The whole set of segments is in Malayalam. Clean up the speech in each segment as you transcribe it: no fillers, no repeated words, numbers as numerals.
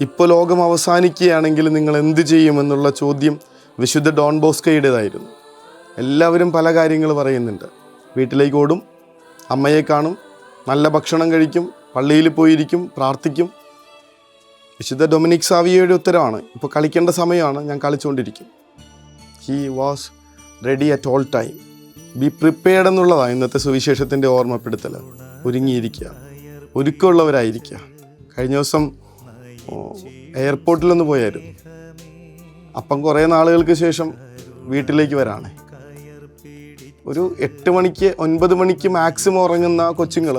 ഇപ്പോൾ ലോകം അവസാനിക്കുകയാണെങ്കിൽ നിങ്ങൾ എന്ത് ചെയ്യുമെന്നുള്ള ചോദ്യം വിശുദ്ധ ഡോൺ ബോസ്കോയുടേതായിരുന്നു. എല്ലാവരും പല കാര്യങ്ങൾ പറയുന്നുണ്ട്. വീട്ടിലേക്ക് ഓടും, അമ്മയെ കാണും, നല്ല ഭക്ഷണം കഴിക്കും, പള്ളിയിൽ പോയിരിക്കും, പ്രാർത്ഥിക്കും. വിശുദ്ധ ഡൊമിനിക് സാവിയോയുടെ ഉത്തരവാണ്, ഇപ്പോൾ കളിക്കേണ്ട സമയമാണ്, ഞാൻ കളിച്ചുകൊണ്ടിരിക്കും. He was ready at all time. Be prepared എന്നുള്ളതാണ് ഇന്നത്തെ സുവിശേഷത്തിൻ്റെ ഓർമ്മപ്പെടുത്തൽ. ഒരുങ്ങിയിരിക്കുക, ഒരുക്കമുള്ളവരായിരിക്കുക. കഴിഞ്ഞ ദിവസം എയർപോർട്ടിലൊന്ന് പോയായിരുന്നു. അപ്പം കുറേ നാളുകൾക്ക് ശേഷം വീട്ടിലേക്ക് വരാണ്. ഒരു 8 മണിക്ക് 9 മണിക്ക് മാക്സിമം ഉറങ്ങുന്ന കൊച്ചുങ്ങൾ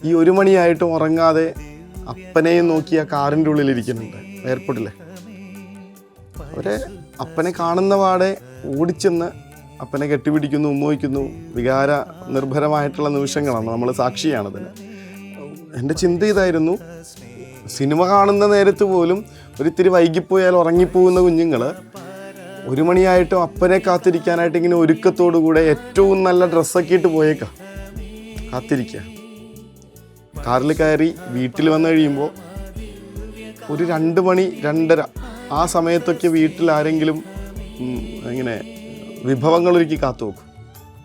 ഈ 1 മണിയായിട്ടും ഉറങ്ങാതെ അപ്പനെയും നോക്കി ആ കാറിൻ്റെ ഉള്ളിലിരിക്കുന്നുണ്ട് എയർപോർട്ടിൽ. അവരെ അപ്പനെ കാണുന്ന പാടെ ഓടിച്ചെന്ന് അപ്പനെ കെട്ടിപ്പിടിക്കുന്നു, ഉമ്മ വികാര നിർഭരമായിട്ടുള്ള നിമിഷങ്ങളാണ്, നമ്മൾ സാക്ഷിയാണതിന്. എൻ്റെ ചിന്ത ഇതായിരുന്നു, സിനിമ കാണുന്ന നേരത്ത് പോലും ഒരിത്തിരി വൈകിപ്പോയാൽ ഉറങ്ങിപ്പോകുന്ന കുഞ്ഞുങ്ങൾ 1 മണിയായിട്ടും അപ്പനെ കാത്തിരിക്കാനായിട്ട് ഇങ്ങനെ ഒരുക്കത്തോടു കൂടെ ഏറ്റവും നല്ല ഡ്രസ്സൊക്കെ ഇട്ട് പോയേക്കാം കാത്തിരിക്കുക. കാറിൽ കയറി വീട്ടിൽ വന്നു കഴിയുമ്പോൾ ഒരു 2 മണി 2:30 ആ സമയത്തൊക്കെ വീട്ടിൽ ആരെങ്കിലും ഇങ്ങനെ വിഭവങ്ങൾ ഒരുക്കി കാത്തു വെക്കും.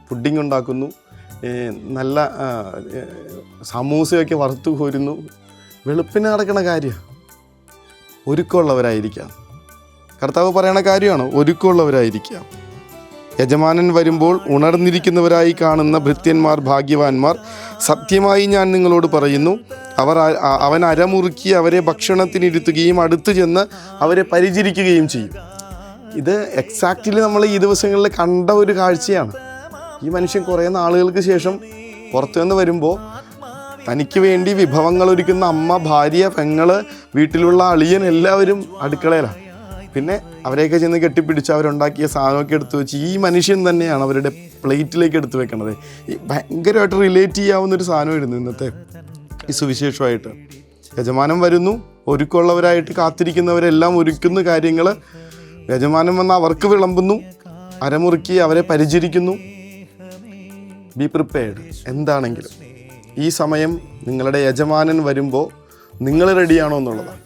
പുഡിങ് ഉണ്ടാക്കുന്നു, നല്ല സമൂസയൊക്കെ വറുത്തു കോരുന്നു. വെളുപ്പിന് നടക്കുന്ന കാര്യമാണ്. ഒരുക്കമുള്ളവരായിരിക്കാം. കർത്താവ് പറയണ കാര്യമാണ്, ഒരുക്കമുള്ളവരായിരിക്കാം. യജമാനൻ വരുമ്പോൾ ഉണർന്നിരിക്കുന്നവരായി കാണുന്ന ഭൃത്യന്മാർ ഭാഗ്യവാന്മാർ. സത്യമായി ഞാൻ നിങ്ങളോട് പറയുന്നു, അവൻ അരമുറുക്കി അവരെ ഭക്ഷണത്തിനിരുത്തുകയും അടുത്തു ചെന്ന് അവരെ പരിചരിക്കുകയും ചെയ്യും. ഇത് എക്സാക്റ്റ്ലി നമ്മൾ ഈ ദിവസങ്ങളിൽ കണ്ട ഒരു കാഴ്ചയാണ്. ഈ മനുഷ്യൻ കുറേ നാളുകൾക്ക് ശേഷം പുറത്തു നിന്ന് വരുമ്പോൾ തനിക്ക് വേണ്ടി വിഭവങ്ങൾ ഒരുക്കുന്ന അമ്മ, ഭാര്യ, പെങ്ങള്, വീട്ടിലുള്ള അളിയൻ എല്ലാവരും അടുക്കളയിലാണ്. പിന്നെ അവരെയൊക്കെ ചെന്ന് കെട്ടിപ്പിടിച്ച് അവരുണ്ടാക്കിയ സാധനമൊക്കെ എടുത്തു വെച്ച് ഈ മനുഷ്യൻ തന്നെയാണ് അവരുടെ പ്ലേറ്റിലേക്ക് എടുത്തു വെക്കണത്. ഈ ഭയങ്കരമായിട്ട് റിലേറ്റ് ചെയ്യാവുന്നൊരു സാധനമായിരുന്നു ഇന്നത്തെ ഈ സുവിശേഷമായിട്ട്. യജമാനൻ വരുന്നു, ഒരുക്കമുള്ളവരായിട്ട് കാത്തിരിക്കുന്നവരെല്ലാം ഒരുക്കുന്ന കാര്യങ്ങൾ യജമാനൻ വന്ന് അവർക്ക് വിളമ്പുന്നു, അരമുറുക്കി അവരെ പരിചരിക്കുന്നു. Be prepared. എന്താണെങ്കിലും ഈ സമയം നിങ്ങളുടെ യജമാനൻ വരുമ്പോൾ നിങ്ങൾ റെഡിയാണോ എന്നുള്ളതാണ്.